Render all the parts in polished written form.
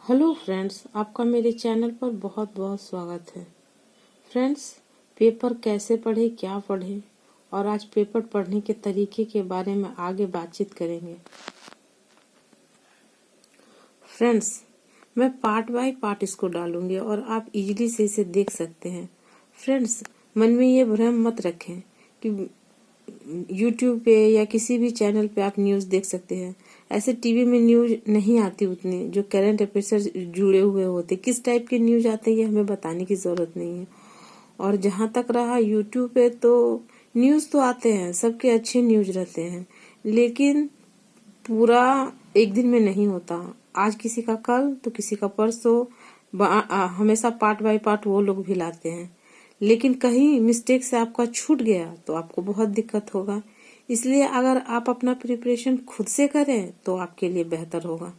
Hello friends, आपका मेरे channel पर बहुत बहुत स्वागत है। फ्रेंड्स, पेपर कैसे पढ़े, क्या पढ़े और आज पेपर पढ़ने के तरीके के बारे में आगे बातचीत करेंगे। फ्रेंड्स, मैं पार्ट बाय पार्ट इसको डालूंगी और आप इजीली से इसे देख सकते हैं। फ्रेंड्स, मन में ये भ्रम मत रखें कि यूट्यूब पे या किसी भी चैनल पे आप न्यूज़ देख सकते हैं। ऐसे टीवी में न्यूज़ नहीं आती उतनी जो करंट अफेयर से जुड़े हुए होते। किस टाइप के न्यूज़ आते हैं ये हमें बताने की जरूरत नहीं है। और जहाँ तक रहा यूट्यूब पे, तो न्यूज़ तो आते हैं, सबके अच्छे न्यूज़ रहते हैं, लेकिन पूरा एक दिन में नहीं होता। आज किसी का कल तो किसी का परसों, हमेशा पार्ट बाय पार्ट वो लोग भी लाते हैं। लेकिन कहीं मिस्टेक से आपका छूट गया तो आपको बहुत दिक्कत होगा। इसलिए अगर आप अपना प्रिपरेशन खुद से करें तो आपके लिए बेहतर होगा।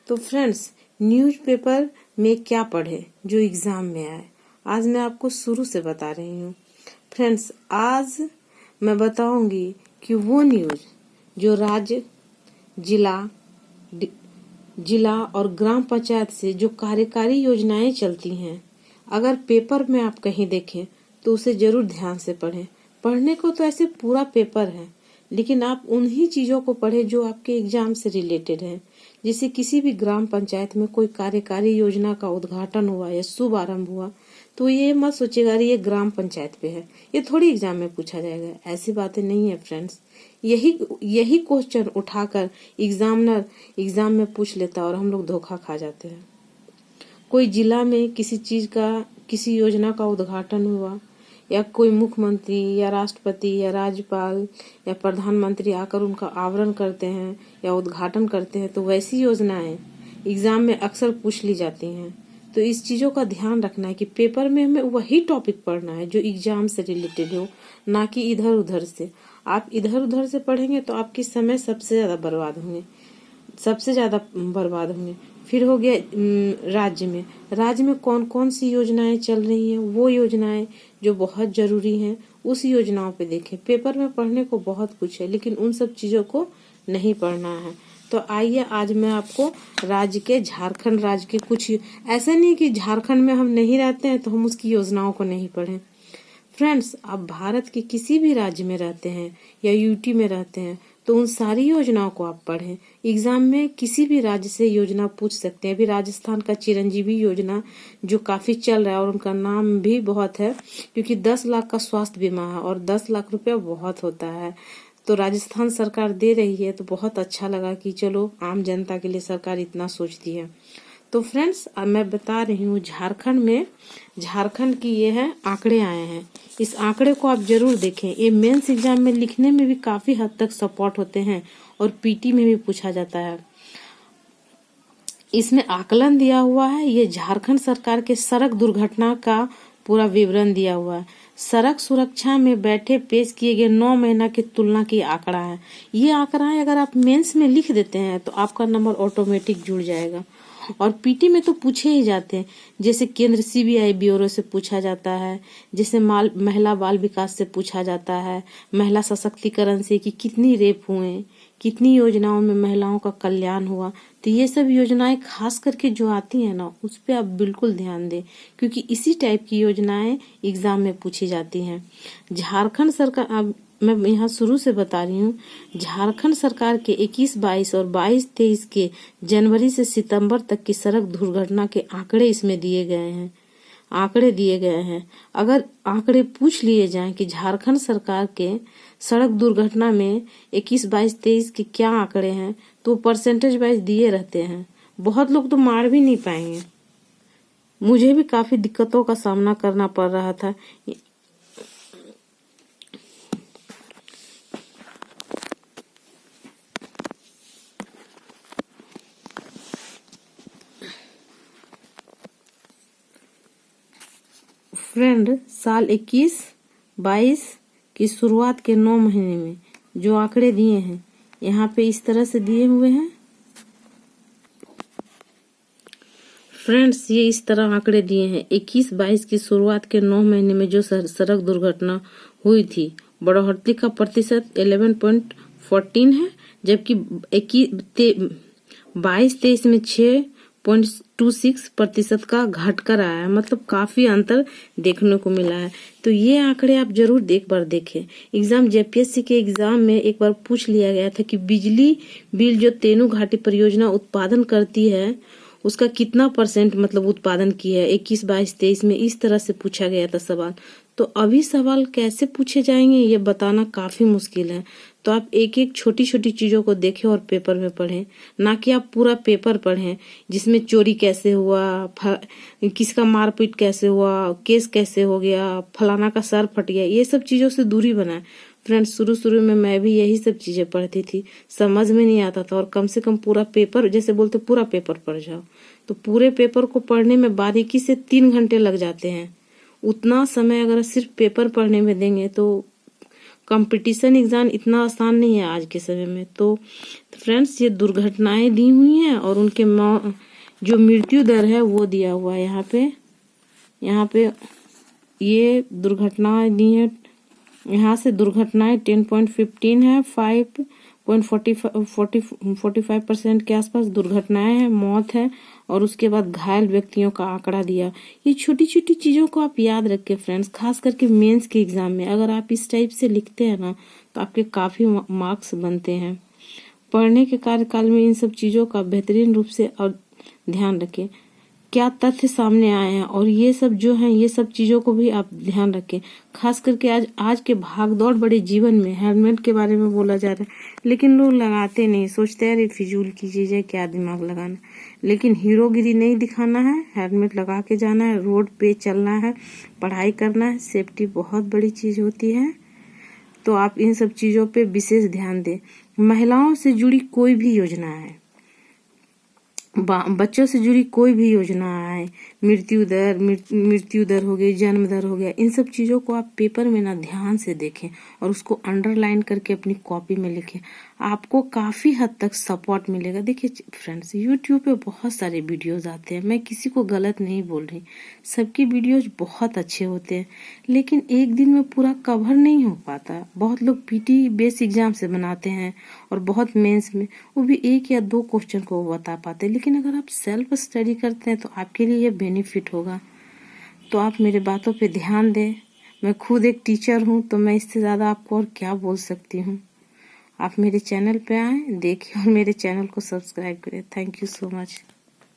तो फ्रेंड्स, न्यूज़पेपर में क्या पढ़े जो एग्जाम में आए, आज मैं आपको शुरू से बता रही हूँ। फ्रेंड्स, आज मैं बताऊंगी कि वो न्यूज़ जो राज्य, जिला और ग्राम पंचायत से जो कार्यकारी योजनाएं चलती हैं, अगर पेपर में आप कहीं देखें तो उसे जरूर ध्यान से पढ़ें। पढ़ने को तो ऐसे पूरा पेपर है, लेकिन आप उन्हीं चीजों को पढ़ें जो आपके एग्जाम से रिलेटेड है। जैसे किसी भी ग्राम पंचायत में कोई कार्यकारी योजना का उद्घाटन हुआ या शुभ आरंभ हुआ, तो ये मत सोचेगा ये ग्राम पंचायत पे है, ये थोड़ी एग्जाम में पूछा जाएगा। ऐसी बातें नहीं है फ्रेंड्स। यही क्वेश्चन उठाकर एग्जामिनर एग्जाम में पूछ लेता और हम लोग धोखा खा जाते हैं। कोई जिला में किसी चीज का, किसी योजना का उद्घाटन हुआ, या कोई मुख्यमंत्री या राष्ट्रपति या राज्यपाल या प्रधानमंत्री आकर उनका आवरण करते हैं या उद्घाटन करते हैं, तो वैसी योजनाएं एग्जाम में अक्सर पूछ ली जाती हैं। तो इस चीजों का ध्यान रखना है कि पेपर में हमें वही टॉपिक पढ़ना है जो एग्जाम से रिलेटेड हो, ना कि इधर उधर से। आप इधर उधर से पढ़ेंगे तो आपकी समय सबसे ज्यादा बर्बाद होंगे। फिर हो गया राज्य में कौन कौन सी योजनाएं चल रही हैं, वो योजनाएं जो बहुत जरूरी हैं उस योजनाओं पे देखें। पेपर में पढ़ने को बहुत कुछ है, लेकिन उन सब चीजों को नहीं पढ़ना है। तो आइए आज मैं आपको झारखंड राज्य के कुछ, ऐसा नहीं कि झारखंड में हम नहीं रहते हैं तो हम उसकी योजनाओं को नहीं पढ़ें। फ्रेंड्स, आप भारत के किसी भी राज्य में रहते हैं या यूटी में रहते हैं तो उन सारी योजनाओं को आप पढ़ें। एग्जाम में किसी भी राज्य से योजना पूछ सकते हैं। अभी राजस्थान का चिरंजीवी योजना जो काफी चल रहा है और उनका नाम भी बहुत है, क्योंकि 10 लाख का स्वास्थ्य बीमा है और 10 लाख रुपया बहुत होता है। तो राजस्थान सरकार दे रही है, तो बहुत अच्छा लगा कि चलो आम जनता के लिए सरकार इतना सोचती है। तो फ्रेंड्स, अब मैं बता रही हूँ झारखंड की ये है आंकड़े आए हैं। इस आंकड़े को आप जरूर देखें। ये मेंस एग्जाम में लिखने में भी काफी हद तक सपोर्ट होते हैं और पीटी में भी पूछा जाता है। इसमें आकलन दिया हुआ है। ये झारखंड सरकार के सड़क दुर्घटना का पूरा विवरण दिया हुआ है। सड़क सुरक्षा में बैठे पेश किए गए 9 महीना की तुलना की आंकड़ा है। ये आंकड़ा है, अगर आप मेंस में लिख देते हैं तो आपका नंबर ऑटोमेटिक जुड़ जाएगा। और पीटी में तो पूछे ही जाते हैं, जैसे केंद्र सीबीआई ब्यूरो से पूछा जाता है, जैसे महिला बाल विकास से पूछा जाता है, महिला सशक्तिकरण से कि कितनी रेप हुए, कितनी योजनाओं में महिलाओं का कल्याण हुआ। तो ये सब योजनाएं खास करके जो आती है ना, उस पे आप बिल्कुल ध्यान दें, क्योंकि इसी टाइप की योजनाएं एग्जाम में पूछी जाती हैं। झारखंड सरकार, अब मैं यहाँ शुरू से बता रही हूँ, झारखंड सरकार के 21-22 और 22-23 के जनवरी से सितंबर तक की सड़क दुर्घटना के आंकड़े इसमें दिए गए हैं। अगर आंकड़े पूछ लिए जाएं कि झारखंड सरकार के सड़क दुर्घटना में 21-22-23 के क्या आंकड़े हैं, तो परसेंटेज वाइज दिए रहते हैं। बहुत लोग तो मार भी नहीं पाएंगे। मुझे भी काफी दिक्कतों का सामना करना पड़ रहा था। फ्रेंड, साल 21-22 की शुरुआत के 9 महीने में जो आंकड़े दिए हैं, यहाँ पे इस तरह से दिए हुए हैं। फ्रेंड्स, ये इस तरह आंकड़े दिए हैं। 21-22 की शुरुआत के 9 महीने में जो सड़क दुर्घटना हुई थी, बढ़ोतरी का प्रतिशत 11.14 है, जबकि 22-23 में 0.26% का घट कर आया है, मतलब काफी अंतर देखने को मिला है। तो ये आंकड़े आप जरूर एक बार देखें। एग्जाम जेपीएससी के एग्जाम में एक बार पूछ लिया गया था कि बिजली बिल जो तेनू घाटी परियोजना उत्पादन करती है उसका कितना % मतलब उत्पादन किया है 21, 22, 23 में, इस तरह से पूछा गया था सवाल। तो अभी सवाल कैसे पूछे जाएंगे ये बताना काफी मुश्किल है। तो आप एक एक छोटी छोटी चीजों को देखें और पेपर में पढ़ें, ना कि आप पूरा पेपर पढ़ें जिसमें चोरी कैसे हुआ, किसका मारपीट कैसे हुआ, केस कैसे हो गया, फलाना का सर फट गया, ये सब चीजों से दूरी बनाए। फ्रेंड्स, शुरू में मैं भी यही सब चीजें पढ़ती थी, समझ में नहीं आता था, और कम से कम पूरा पेपर, जैसे बोलते पूरा पेपर पढ़ जाओ, तो पूरे पेपर को पढ़ने में बारीकी से 3 घंटे लग जाते हैं। उतना समय अगर सिर्फ पेपर पढ़ने में देंगे तो कंपटीशन एग्जाम इतना आसान नहीं है आज के समय में। तो फ्रेंड्स, ये दुर्घटनाएं दी हुई हैं और उनके जो मृत्यु दर है वो दिया हुआ है यहाँ पे ये दुर्घटनाएं दी है। यहाँ से दुर्घटनाएं 10.15 है, 5.45% के आसपास दुर्घटनाएं हैं, मौत है, और उसके बाद घायल व्यक्तियों का आंकड़ा दिया। ये छोटी छोटी चीजों को आप याद रखें फ्रेंड्स, खास करके मेंस के एग्जाम में अगर आप इस टाइप से लिखते हैं ना तो आपके काफी मार्क्स बनते हैं। पढ़ने के कार्यकाल में इन सब चीजों का बेहतरीन रूप से और ध्यान रखें, क्या तथ्य सामने आए हैं, और ये सब जो है ये सब चीजों को भी आप ध्यान रखें। खास करके आज के भागदौड़ बड़े जीवन में हेलमेट के बारे में बोला जा रहा है, लेकिन लोग लगाते नहीं, सोचते हैं अरे फिजूल की चीज है, क्या दिमाग लगाना। लेकिन हीरोगिरी नहीं दिखाना है, हेलमेट लगा के जाना है, रोड पे चलना है, पढ़ाई करना है, सेफ्टी बहुत बड़ी चीज होती है। तो आप इन सब चीजों पे विशेष ध्यान दें। महिलाओं से जुड़ी कोई भी योजना है, बच्चों से जुड़ी कोई भी योजना है, मृत्यु दर हो गई, जन्म दर हो गया, इन सब चीजों को आप पेपर में ना ध्यान से देखें और उसको अंडरलाइन करके अपनी कॉपी में लिखें, आपको काफी हद तक सपोर्ट मिलेगा। देखिए फ्रेंड्स, यूट्यूब पे बहुत सारे वीडियोस आते हैं, मैं किसी को गलत नहीं बोल रही, सबकी वीडियोज बहुत अच्छे होते हैं, लेकिन एक दिन में पूरा कवर नहीं हो पाता। बहुत लोग पीटी बेस एग्जाम से बनाते हैं और बहुत मेंस में वो भी 1 या 2 क्वेश्चन को बता पाते हैं, लेकिन अगर आप सेल्फ स्टडी करते हैं तो आपके लिए ये बेनिफिट होगा। तो आप मेरे बातों पे ध्यान दें। मैं खुद एक टीचर हूँ, तो मैं इससे ज़्यादा आपको और क्या बोल सकती हूँ। आप मेरे चैनल पे आएँ, देखिए और मेरे चैनल को सब्सक्राइब करें। Thank you so much.